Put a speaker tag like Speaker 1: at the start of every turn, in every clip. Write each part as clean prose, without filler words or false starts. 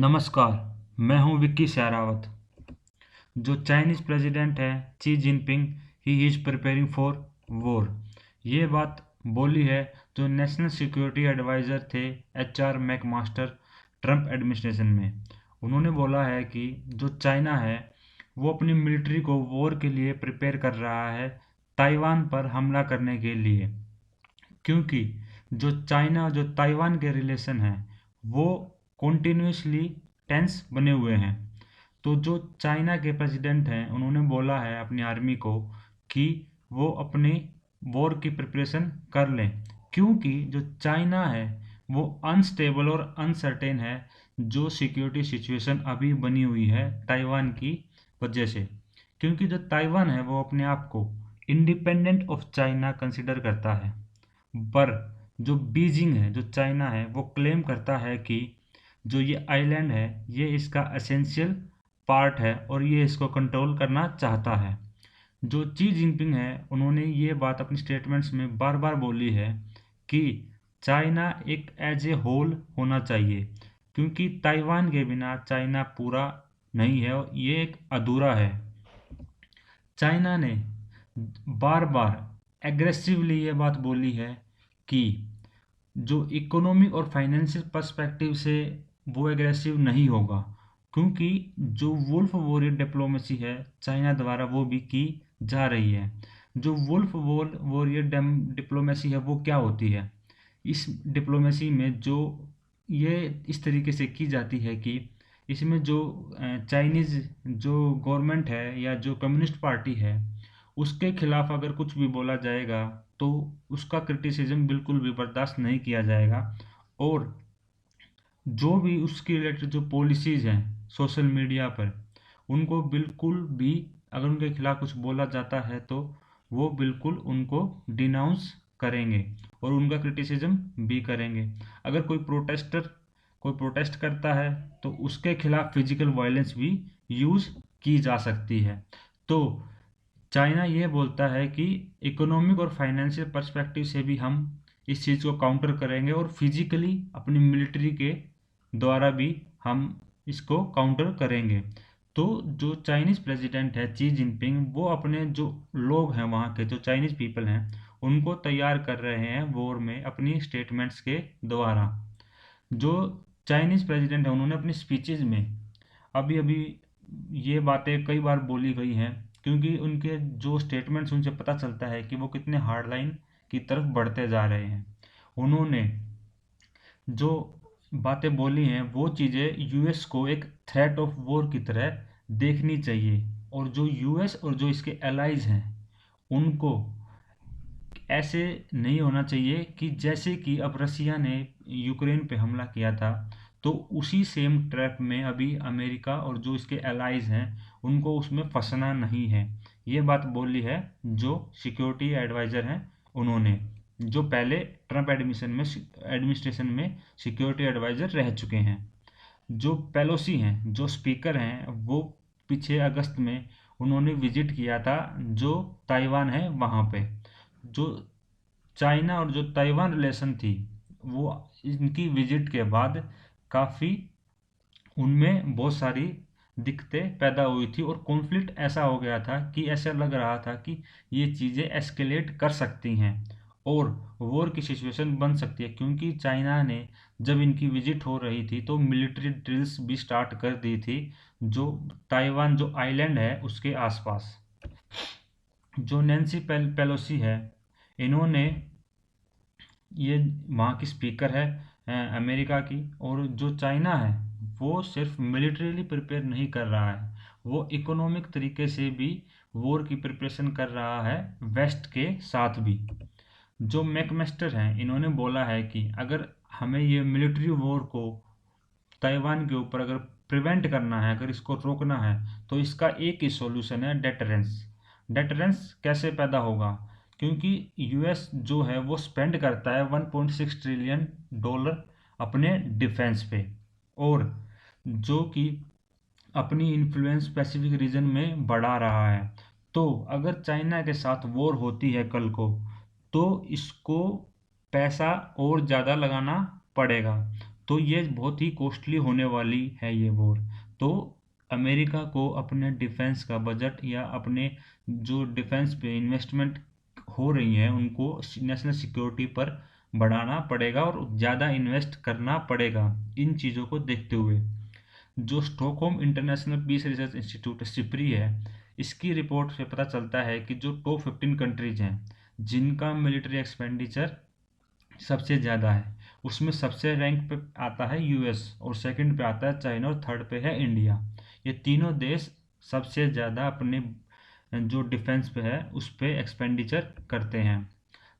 Speaker 1: नमस्कार, मैं हूं विक्की सहरावत। जो चाइनीज़ प्रेसिडेंट है Xi Jinping, he is preparing for war. ये बात बोली है जो नेशनल सिक्योरिटी एडवाइज़र थे HR मैकमास्टर ट्रंप एडमिनिस्ट्रेशन में। उन्होंने बोला है कि जो चाइना है वो अपनी मिलिट्री को वॉर के लिए प्रिपेयर कर रहा है ताइवान पर हमला करने के लिए, क्योंकि जो चाइना जो ताइवान के रिलेशन हैं वो कॉन्टिन्यूसली टेंस बने हुए हैं। तो जो चाइना के प्रेसिडेंट हैं उन्होंने बोला है अपनी आर्मी को कि वो अपनी वॉर की प्रिपरेशन कर लें, क्योंकि जो चाइना है वो अनस्टेबल और अनसर्टेन है। जो सिक्योरिटी सिचुएशन अभी बनी हुई है ताइवान की वजह से, क्योंकि जो ताइवान है वो अपने आप को इंडिपेंडेंट ऑफ चाइना कंसिडर करता है, पर जो बीजिंग है जो चाइना है वो क्लेम करता है कि जो ये आइलैंड है ये इसका एसेंशियल पार्ट है और ये इसको कंट्रोल करना चाहता है। जो शी जिनपिंग है उन्होंने ये बात अपनी स्टेटमेंट्स में बार बार बोली है कि चाइना एक एज ए होल होना चाहिए, क्योंकि ताइवान के बिना चाइना पूरा नहीं है और ये एक अधूरा है। चाइना ने बार बार एग्रेसिवली ये बात बोली है कि जो इकोनॉमिक और फाइनेंशियल पर्सपेक्टिव से वो एग्रेसिव नहीं होगा, क्योंकि जो वुल्फ वॉरियर डिप्लोमेसी है चाइना द्वारा वो भी की जा रही है। जो वुल्फ वॉरियर डिप्लोमेसी है वो क्या होती है? इस डिप्लोमेसी में जो ये इस तरीके से की जाती है कि इसमें जो चाइनीज़ जो गवर्नमेंट है या जो कम्युनिस्ट पार्टी है उसके खिलाफ अगर कुछ भी बोला जाएगा तो उसका क्रिटिसिज्म बिल्कुल भी बर्दाश्त नहीं किया जाएगा। और जो भी उसके रिलेटेड जो पॉलिसीज़ हैं सोशल मीडिया पर उनको बिल्कुल भी अगर उनके खिलाफ कुछ बोला जाता है तो वो बिल्कुल उनको डिनाउंस करेंगे और उनका क्रिटिसिज्म भी करेंगे। अगर कोई प्रोटेस्ट करता है तो उसके खिलाफ फिजिकल वायलेंस भी यूज़ की जा सकती है। तो चाइना ये बोलता है कि इकोनॉमिक और फाइनेंशियल पर्सपेक्टिव से भी हम इस चीज़ को काउंटर करेंगे और फिजिकली अपनी मिलिट्री के द्वारा भी हम इसको काउंटर करेंगे। तो जो चाइनीज़ प्रेसिडेंट है शी जिनपिंग वो अपने जो लोग हैं वहाँ के जो चाइनीज़ पीपल हैं उनको तैयार कर रहे हैं वॉर में अपनी स्टेटमेंट्स के द्वारा। जो चाइनीज़ प्रेसिडेंट है उन्होंने अपनी स्पीचेज में अभी अभी ये बातें कई बार बोली गई हैं, क्योंकि उनके जो स्टेटमेंट्स उनसे पता चलता है कि वो कितने हार्ड लाइन की तरफ बढ़ते जा रहे हैं। उन्होंने जो बातें बोली हैं वो चीज़ें यूएस को एक थ्रेट ऑफ वॉर की तरह देखनी चाहिए और जो यूएस और जो इसके एलाइज हैं उनको ऐसे नहीं होना चाहिए कि जैसे कि अब रसिया ने यूक्रेन पे हमला किया था तो उसी सेम ट्रैप में अभी अमेरिका और जो इसके एलाइज हैं उनको उसमें फंसना नहीं है। ये बात बोली है जो सिक्योरिटी एडवाइज़र हैं उन्होंने, जो पहले ट्रंप एडमिनिस्ट्रेशन में सिक्योरिटी एडवाइज़र रह चुके हैं। जो पेलोसी हैं जो स्पीकर हैं वो पीछे अगस्त में उन्होंने विजिट किया था जो ताइवान है वहाँ पे। जो चाइना और जो ताइवान रिलेशन थी वो इनकी विजिट के बाद काफ़ी उनमें बहुत सारी दिक्कतें पैदा हुई थी और कॉन्फ्लिक्ट ऐसा हो गया था कि ऐसा लग रहा था कि ये चीज़ें एस्केलेट कर सकती हैं और वॉर की सिचुएशन बन सकती है, क्योंकि चाइना ने जब इनकी विजिट हो रही थी तो मिलिट्री ड्रिल्स भी स्टार्ट कर दी थी जो ताइवान जो आइलैंड है उसके आसपास। जो नैन्सी पेलोसी है इन्होंने ये वहाँ की स्पीकर है अमेरिका की, और जो चाइना है वो सिर्फ मिलिट्रीली प्रिपेयर नहीं कर रहा है, वो इकोनॉमिक तरीके से भी वॉर की प्रिपरेशन कर रहा है वेस्ट के साथ भी। जो मैकमेस्टर हैं इन्होंने बोला है कि अगर हमें ये मिलिट्री वॉर को ताइवान के ऊपर अगर प्रिवेंट करना है, अगर इसको रोकना है तो इसका एक ही सॉल्यूशन है डेटरेंस। डेटरेंस कैसे पैदा होगा? क्योंकि यूएस जो है वो स्पेंड करता है 1.6 ट्रिलियन डॉलर अपने डिफेंस पे, और जो कि अपनी इन्फ्लुएंस पैसिफिक रीजन में बढ़ा रहा है। तो अगर चाइना के साथ वॉर होती है कल को तो इसको पैसा और ज़्यादा लगाना पड़ेगा। तो ये बहुत ही कॉस्टली होने वाली है ये वॉर। तो अमेरिका को अपने डिफेंस का बजट या अपने जो डिफेंस पे इन्वेस्टमेंट हो रही है उनको नेशनल सिक्योरिटी पर बढ़ाना पड़ेगा और ज़्यादा इन्वेस्ट करना पड़ेगा। इन चीज़ों को देखते हुए जो Stockholm International Peace Research Institute SIPRI है, इसकी रिपोर्ट से पता चलता है कि जो टॉप 15 कंट्रीज हैं जिनका मिलिट्री एक्सपेंडिचर सबसे ज़्यादा है, उसमें सबसे रैंक पे आता है यूएस और सेकंड पे आता है चाइना और थर्ड पे है इंडिया। ये तीनों देश सबसे ज़्यादा अपने जो डिफेंस पे है उस पे एक्सपेंडिचर करते हैं।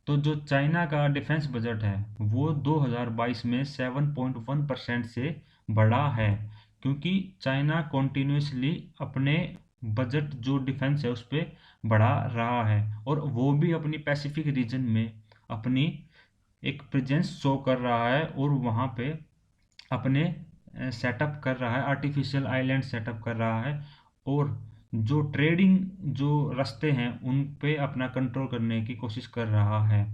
Speaker 1: तो जो चाइना का डिफेंस बजट है वो 2022 में 7.1% से बढ़ा है, क्योंकि चाइना कॉन्टिन्यूसली अपने बजट जो डिफेंस है उस पर बढ़ा रहा है और वो भी अपनी पैसिफिक रीजन में अपनी एक प्रेजेंस शो कर रहा है और वहाँ पे अपने सेटअप कर रहा है, आर्टिफिशियल आइलैंड सेटअप कर रहा है और जो ट्रेडिंग जो रास्ते हैं उन पे अपना कंट्रोल करने की कोशिश कर रहा है।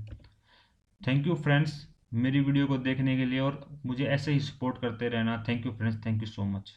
Speaker 1: थैंक यू फ्रेंड्स मेरी वीडियो को देखने के लिए और मुझे ऐसे ही सपोर्ट करते रहना। Thank you friends, thank you so much.